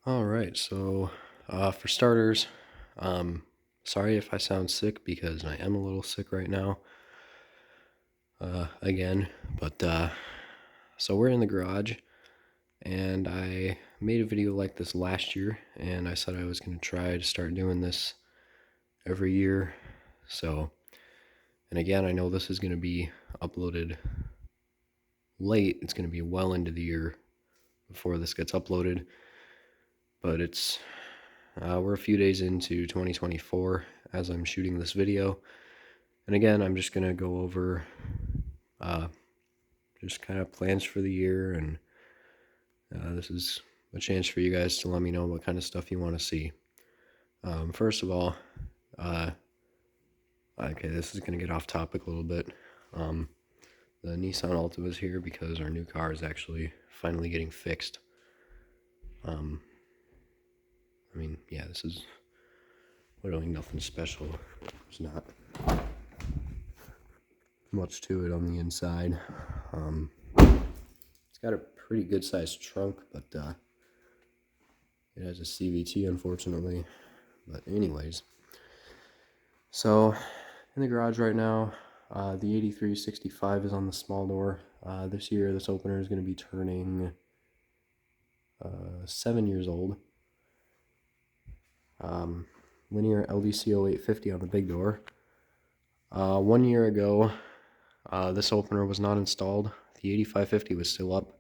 All right, so for starters, um, sorry if I sound sick because I am a little sick right now. Again, but so we're in the garage, and I made a video like this last year, and I said I was going to try to start doing this every year. So, and again, I know this is going to be uploaded late. It's going to be well into the year before this gets uploaded, but we're a few days into 2024 as I'm shooting this video. And again, I'm just going to go over uh, just kind of plans for the year. And this is a chance for you guys to let me know what kind of stuff you want to see. First of all, uh, okay, this is going to get off topic a little bit. The Nissan Altima is here because our new car is actually finally getting fixed. Yeah, this is literally nothing special. There's not much to it on the inside. It's got a pretty good sized trunk, but it has a CVT, unfortunately. But anyways, so in the garage right now, the 8365 is on the small door. This year, this opener is going to be turning 7 years old. Linear LDCO 850 on the big door. 1 year ago, this opener was not installed. The 8550 was still up.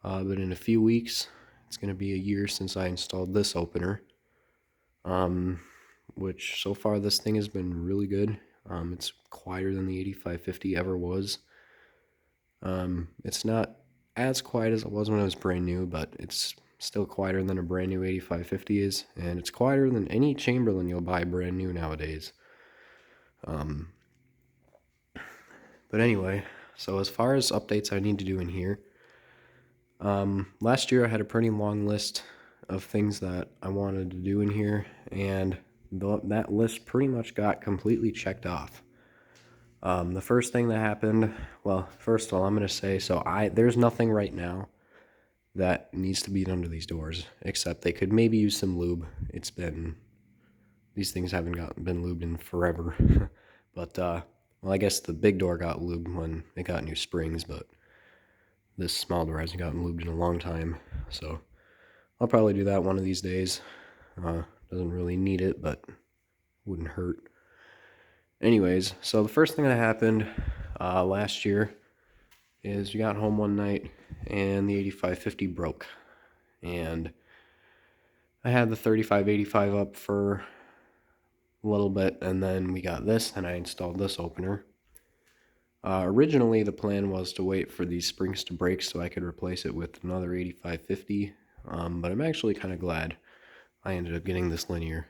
But in a few weeks, it's going to be a year since I installed this opener. Which so far this thing has been really good. It's quieter than the 8550 ever was. It's not as quiet as it was when it was brand new, but it's still quieter than a brand new 8550 is, and it's quieter than any Chamberlain you'll buy brand new nowadays. But anyway, so as far as updates I need to do in here, last year I had a pretty long list of things that I wanted to do in here, and that list pretty much got completely checked off. The first thing that happened, well, first of all, I'm going to say, there's nothing right now that needs to be done to these doors, except they could maybe use some lube. These things haven't been lubed in forever. But, well, I guess the big door got lubed when it got new springs, but this small door hasn't gotten lubed in a long time. So I'll probably do that one of these days. Doesn't really need it, but wouldn't hurt. Anyways, so the first thing that happened last year is we got home one night and the 8550 broke. And I had the 3585 up for a little bit, and then we got this, and I installed this opener. Originally, the plan was to wait for these springs to break so I could replace it with another 8550, but I'm actually kind of glad I ended up getting this linear.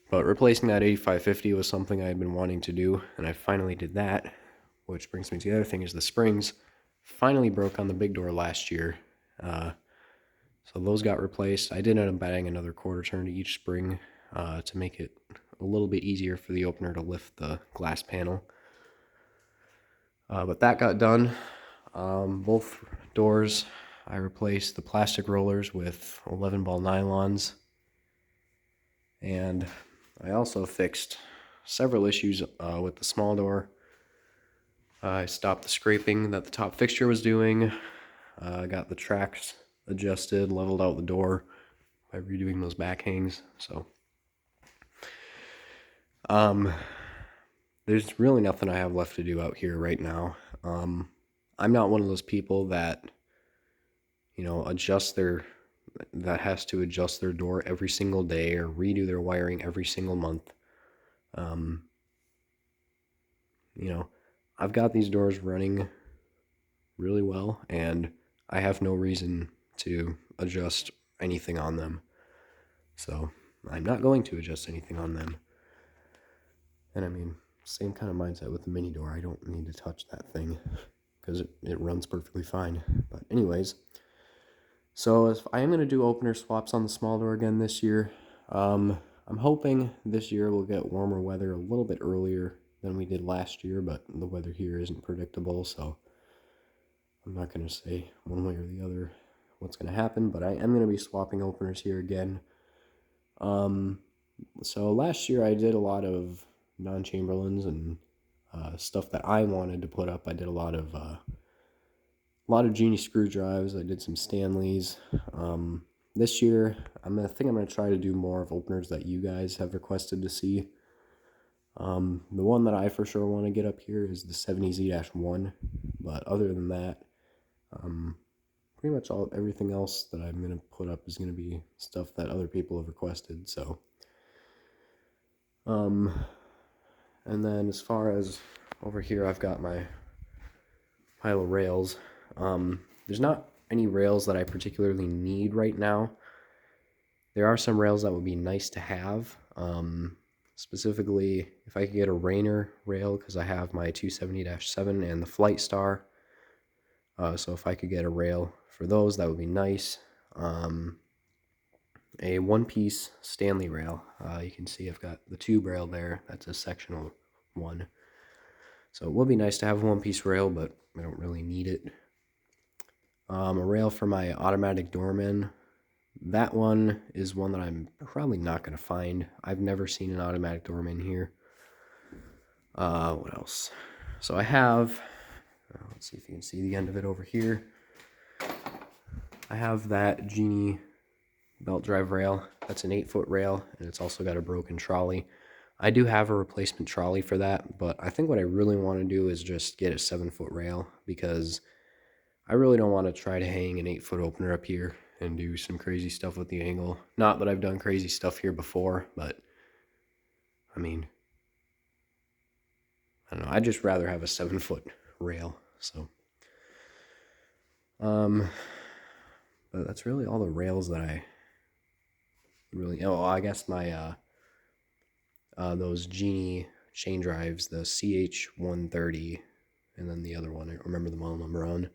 But replacing that 8550 was something I had been wanting to do, and I finally did that, which brings me to the other thing is the springs finally broke on the big door last year. So those got replaced. I did end up adding another quarter turn to each spring to make it a little bit easier for the opener to lift the glass panel. But that got done. Both doors, I replaced the plastic rollers with 11 ball nylons. And I also fixed several issues with the small door. I stopped the scraping that the top fixture was doing. Got the tracks adjusted, leveled out the door by redoing those back hangs. So, there's really nothing I have left to do out here right now. I'm not one of those people that, that has to adjust their door every single day or redo their wiring every single month. I've got these doors running really well, and I have no reason to adjust anything on them. So I'm not going to adjust anything on them. And same kind of mindset with the mini door. I don't need to touch that thing because it runs perfectly fine. But anyways, so if I am going to do opener swaps on the small door again this year, I'm hoping this year we'll get warmer weather a little bit earlier than we did last year, but the weather here isn't predictable, so I'm not going to say one way or the other what's going to happen, but I am going to be swapping openers here again. So last year I did a lot of non-Chamberlains and stuff that I wanted to put up. I did a lot of Genie screw drives. I did some Stanleys. This year I think I'm gonna try to do more of openers that you guys have requested to see. The one that I for sure want to get up here is the 70Z-1, but other than that, pretty much everything else that I'm gonna put up is gonna be stuff that other people have requested. So, and then as far as over here, I've got my pile of rails. There's not any rails that I particularly need right now. There are some rails that would be nice to have. Specifically, if I could get a Rainer rail, because I have my 270-7 and the Flight Star. So if I could get a rail for those, that would be nice. A one-piece Stanley rail. You can see I've got the tube rail there. That's a sectional one. So it would be nice to have a one-piece rail, but I don't really need it. A rail for my automatic doorman. That one is one that I'm probably not going to find. I've never seen an automatic doorman here. What else? So I have, let's see if you can see the end of it over here. I have that Genie belt drive rail. That's an 8-foot rail, and it's also got a broken trolley. I do have a replacement trolley for that, but I think what I really want to do is just get a 7-foot rail, because I really don't want to try to hang an 8-foot opener up here and do some crazy stuff with the angle. Not that I've done crazy stuff here before, but I mean, I don't know. I'd just rather have a 7-foot rail. So, but that's really all the rails that I really. Oh, I guess my those Genie chain drives, the CH130, and then the other one, I don't remember the model number on.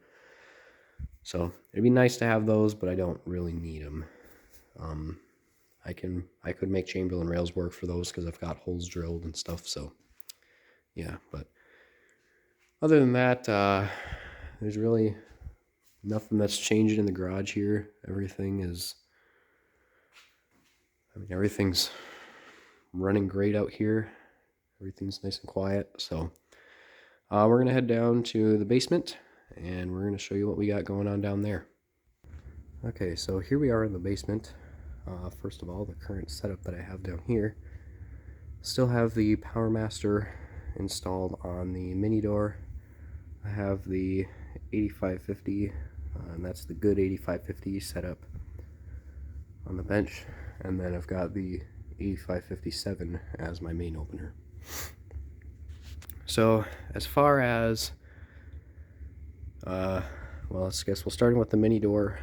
So it'd be nice to have those, but I don't really need them. I could make Chamberlain rails work for those because I've got holes drilled and stuff. So yeah, but other than that, there's really nothing that's changing in the garage here. Everything's running great out here. Everything's nice and quiet. So we're gonna head down to the basement, and we're going to show you what we got going on down there. Okay, so here we are in the basement. First of all, the current setup that I have down here. Still have the PowerMaster installed on the mini door. I have the 8550, and that's the good 8550 setup on the bench. And then I've got the 8557 as my main opener. So as far as well, I guess we'll start with the mini door.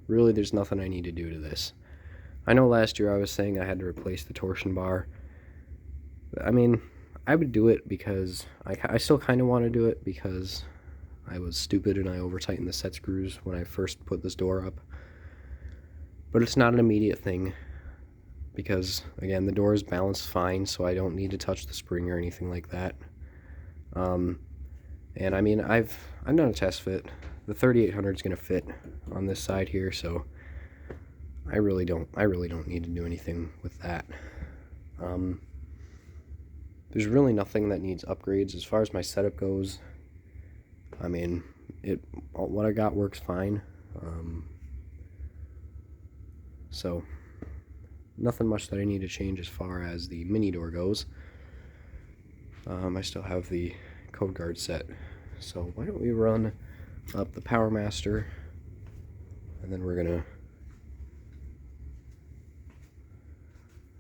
Really, there's nothing I need to do to this. I know last year I was saying I had to replace the torsion bar. I mean, I would do it because I still kind of want to do it because I was stupid and I over-tightened the set screws when I first put this door up. But it's not an immediate thing because, again, the door is balanced fine, so I don't need to touch the spring or anything like that. And I mean, I've done a test fit. The 3800 is going to fit on this side here, so I really don't need to do anything with that. There's really nothing that needs upgrades as far as my setup goes. I mean, what I got works fine. So nothing much that I need to change as far as the mini door goes. I still have the code guard set. So why don't we run up the PowerMaster, and then we're gonna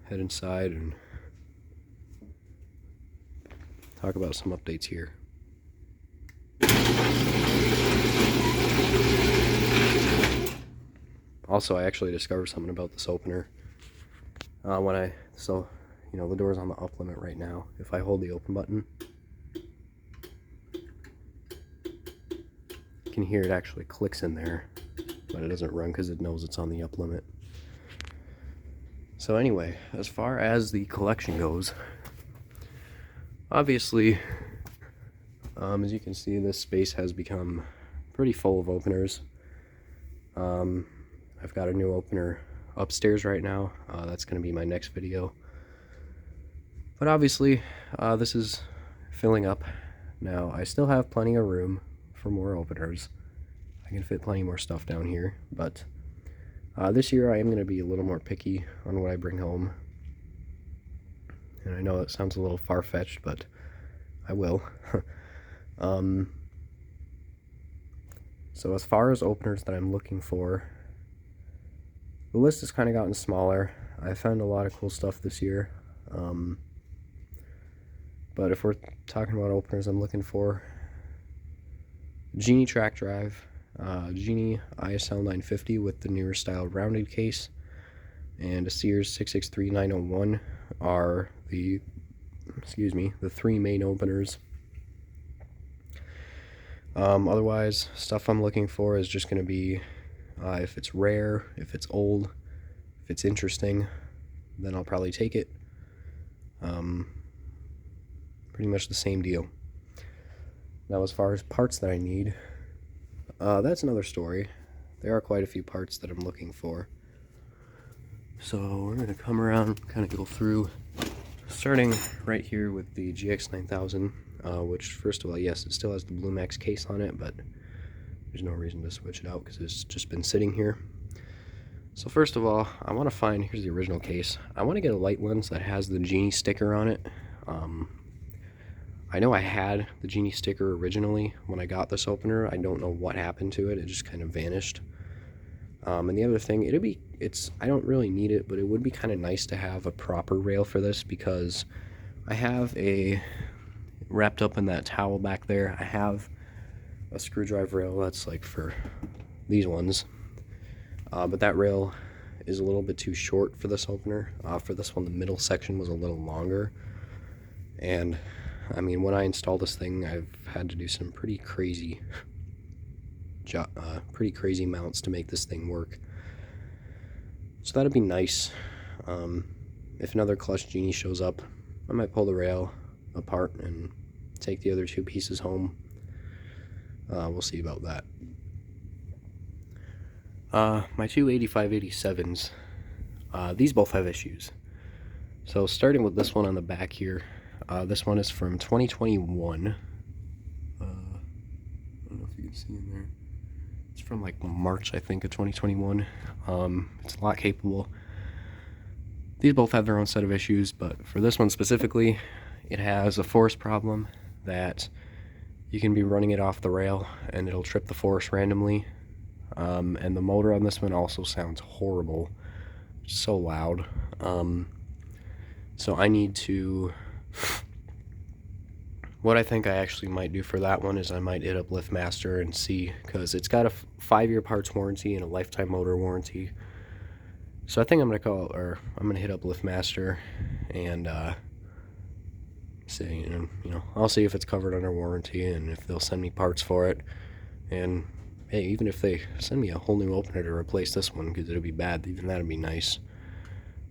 head inside and talk about some updates here. Also, I actually discovered something about this opener. The door's on the up limit right now. If I hold the open button, you can hear it actually clicks in there, but it doesn't run because it knows it's on the up limit. So anyway, as far as the collection goes, obviously, as you can see, this space has become pretty full of openers. I've got a new opener upstairs right now. That's going to be my next video. But obviously, this is filling up. Now, I still have plenty of room for more openers. I can fit plenty more stuff down here, but this year I am going to be a little more picky on what I bring home. And I know it sounds a little far-fetched, but I will. So as far as openers that I'm looking for, the list has kind of gotten smaller. I found a lot of cool stuff this year. But if we're talking about openers I'm looking for, Genie track drive, Genie ISL 950 with the newer style rounded case, and a Sears 663901 are the three main openers. Otherwise, stuff I'm looking for is just going to be if it's rare, if it's old, if it's interesting, then I'll probably take it. Pretty much the same deal. Now, as far as parts that I need, that's another story. There are quite a few parts that I'm looking for. So we're going to come around, kind of go through, starting right here with the GX 9000, which, first of all, yes, it still has the Blue Max case on it, but there's no reason to switch it out because it's just been sitting here. So first of all, I want to find, here's the original case, I want to get a light lens that has the Genie sticker on it. I know I had the Genie sticker originally when I got this opener. I don't know what happened to it. It just kind of vanished. And the other thing, I don't really need it, but it would be kind of nice to have a proper rail for this, because I have wrapped up in that towel back there, I have a screwdriver rail that's like for these ones. But that rail is a little bit too short for this opener. For this one, the middle section was a little longer. And I mean, when I install this thing, I've had to do some pretty crazy mounts to make this thing work. So that'd be nice. If another clutch Genie shows up, I might pull the rail apart and take the other two pieces home. We'll see about that. My two 8587s, these both have issues. So starting with this one on the back here, this one is from 2021. I don't know if you can see in there. It's from like March, I think, of 2021. It's a lot capable. These both have their own set of issues, but for this one specifically, it has a force problem that you can be running it off the rail and it'll trip the force randomly. And the motor on this one also sounds horrible. It's so loud. So I need to... What I think I actually might do for that one is I might hit up LiftMaster and see, because it's got a 5-year parts warranty and a lifetime motor warranty. So I think I'm gonna hit up LiftMaster and say, I'll see if it's covered under warranty and if they'll send me parts for it. And hey, even if they send me a whole new opener to replace this one, because it'll be bad, even that'd be nice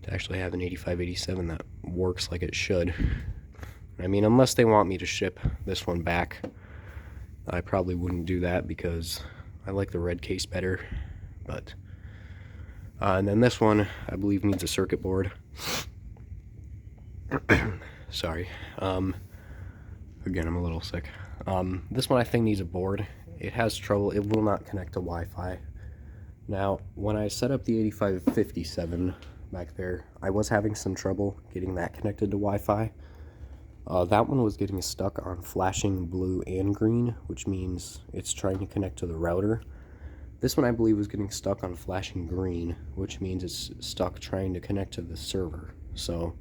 to actually have an 8587 that works like it should. I mean, unless they want me to ship this one back, I probably wouldn't do that because I like the red case better. But and then this one, I believe, needs a circuit board. Sorry. Again, I'm a little sick. This one I think needs a board. It has trouble. It will not connect to Wi-Fi. Now, when I set up the 8557 back there, I was having some trouble getting that connected to Wi-Fi. That one was getting stuck on flashing blue and green, which means it's trying to connect to the router. This one, I believe, was getting stuck on flashing green, which means it's stuck trying to connect to the server. So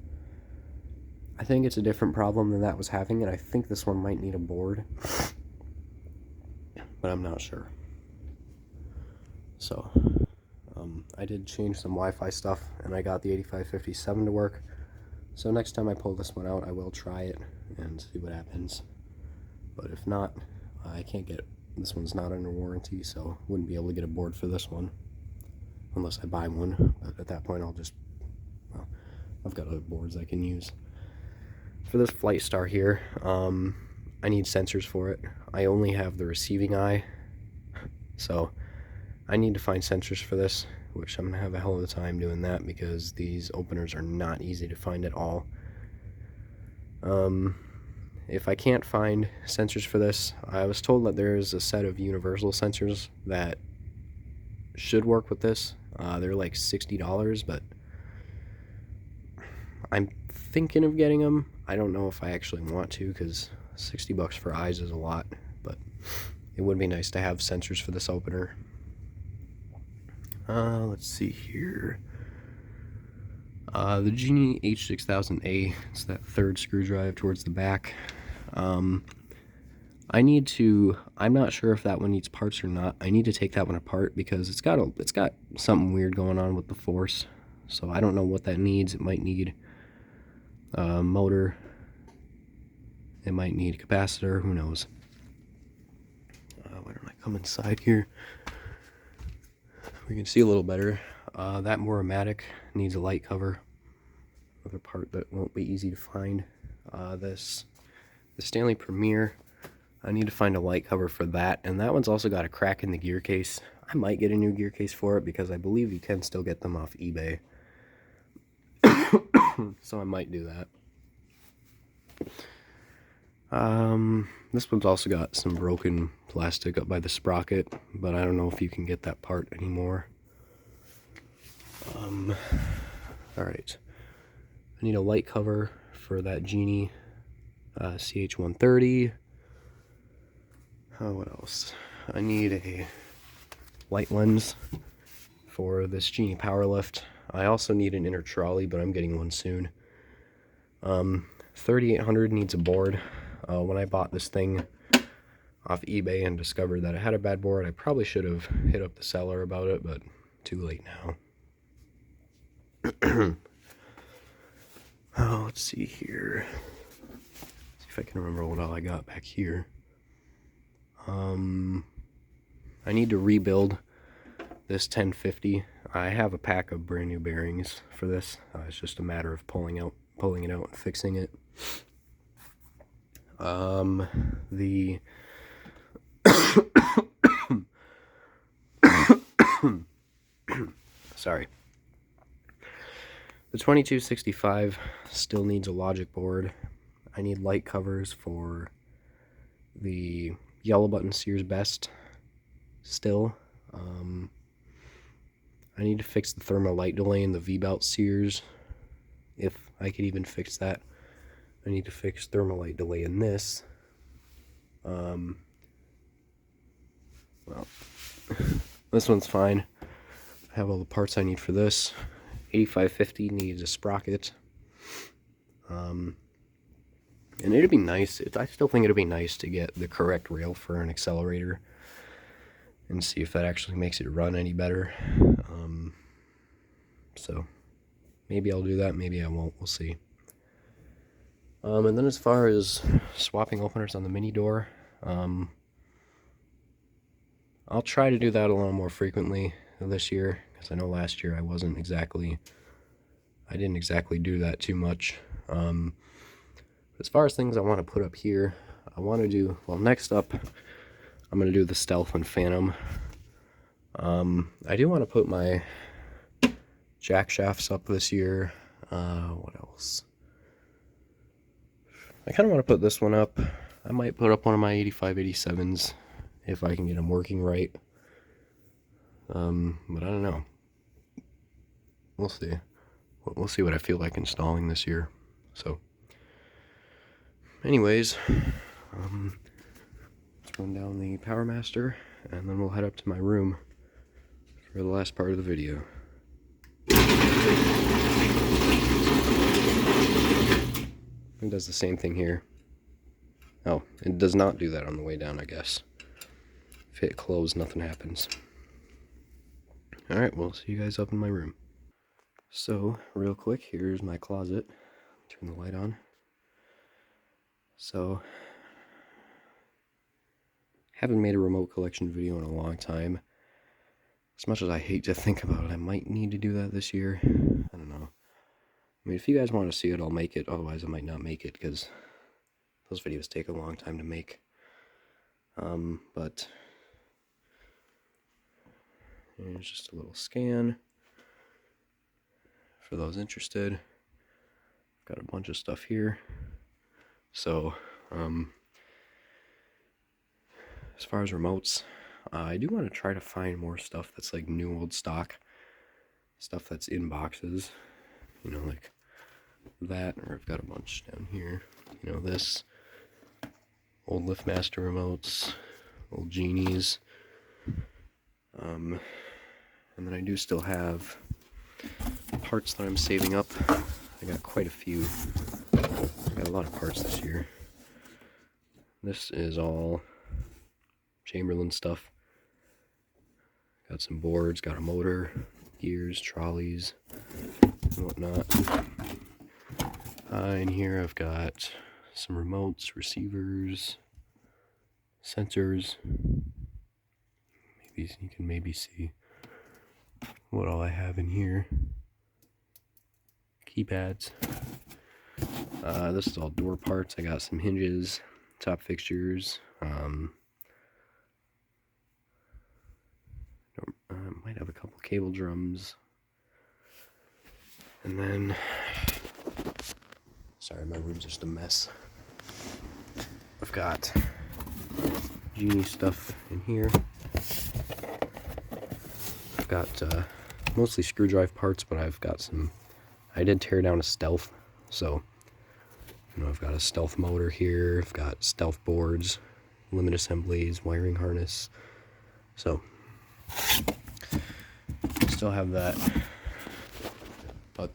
I think it's a different problem than that was having, and I think this one might need a board, but I'm not sure. So I did change some Wi-Fi stuff, and I got the 8557 to work. So next time I pull this one out, I will try it and see what happens. But if not, I can't get it. This one's not under warranty, so wouldn't be able to get a board for this one unless I buy one. But at that point, I've got other boards I can use. For this Flight Star here, I need sensors for it. I only have the receiving eye, so I need to find sensors for this, which I'm going to have a hell of a time doing that because these openers are not easy to find at all. If I can't find sensors for this, I was told that there's a set of universal sensors that should work with this. They're like $60, but I'm thinking of getting them. I don't know if I actually want to because $60 for eyes is a lot, but it would be nice to have sensors for this opener. Let's see here. The Genie H6000A, it's that third screw drive towards the back. I'm not sure if that one needs parts or not. I need to take that one apart because it's got something weird going on with the force. So I don't know what that needs. It might need a motor. It might need a capacitor. Who knows? Why don't I come inside here? We can see a little better. That Moromatic needs a light cover. Another part that won't be easy to find. The Stanley Premier, I need to find a light cover for that, and that one's also got a crack in the gear case. I might get a new gear case for it because I believe you can still get them off eBay. So I might do that. This one's also got some broken plastic up by the sprocket, but I don't know if you can get that part anymore. Alright. I need a light cover for that Genie CH130. What else? I need a light lens for this Genie Powerlift. I also need an inner trolley, but I'm getting one soon. 3800 needs a board. When I bought this thing off eBay and discovered that it had a bad board, I probably should have hit up the seller about it, but too late now. Let's see here. See if I can remember what all I got back here. I need to rebuild this 1050. I have a pack of brand new bearings for this. It's just a matter of pulling it out and fixing it. The sorry. The 2265 still needs a logic board. I need light covers for the yellow button Sears Best still. I need to fix the thermal light delay in the V-belt Sears, if I could even fix that. I need to fix thermal light delay in this. Well, this one's fine. I have all the parts I need for this. 8550 needs a sprocket. And it'd be nice, I still think it'd be nice to get the correct rail for an accelerator and see if that actually makes it run any better. So maybe I'll do that, maybe I won't, we'll see. And then as far as swapping openers on the mini door, I'll try to do that a little more frequently this year, because I know last year I didn't exactly do that too much. As far as things I want to put up here, next up, I'm going to do the Stealth and Phantom. I do want to put my jack shafts up this year. What else? I kind of want to put this one up. I might put up one of my 8587s if I can get them working right. But I don't know. We'll see. We'll see what I feel like installing this year. So, anyways, let's run down the PowerMaster, and then we'll head up to my room for the last part of the video. It does the same thing here. Oh, it does not do that on the way down, I guess. If hit close, nothing happens. Alright, we'll see you guys up in my room. So, real quick, here's my closet. Turn the light on. So, haven't made a remote collection video in a long time. As much as I hate to think about it, I might need to do that this year. I don't know. I mean, if you guys want to see it, I'll make it. Otherwise, I might not make it, because those videos take a long time to make. But And it's just a little scan for those interested. Got a bunch of stuff here. So, as far as remotes, I do want to try to find more stuff that's like new old stock. Stuff that's in boxes. You know, like that, or I've got a bunch down here. You know, this. Old LiftMaster remotes. Old Genies. And then I do still have parts that I'm saving up. I got quite a few. I got a lot of parts this year. This is all Chamberlain stuff. Got some boards, got a motor, gears, trolleys, and whatnot. In here I've got some remotes, receivers, sensors. Maybe you can maybe see what all I have in here. Keypads. This is all door parts. I got some hinges, top fixtures. Might have a couple cable drums. And then, sorry, my room's just a mess. I've got Genie stuff in here. I've got mostly screw drive parts, but I've got some. I did tear down a Stealth, so you know I've got a Stealth motor here. I've got Stealth boards, limit assemblies, wiring harness. So still have that, but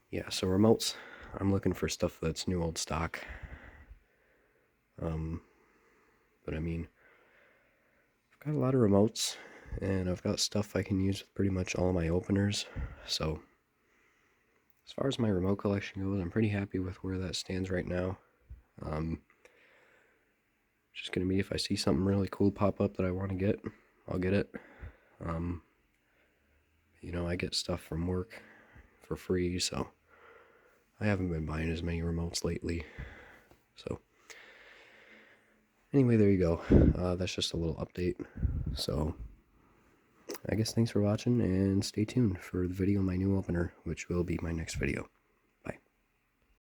yeah. So remotes, I'm looking for stuff that's new old stock. But I mean, I've got a lot of remotes, and I've got stuff I can use with pretty much all of my openers. So as far as my remote collection goes, I'm pretty happy with where that stands right now. Just gonna be, if I see something really cool pop up that I want to get, I'll get it. You know, I get stuff from work for free, so I haven't been buying as many remotes lately. So anyway, there you go. That's just a little update. So I guess thanks for watching, and stay tuned for the video of my new opener, which will be my next video.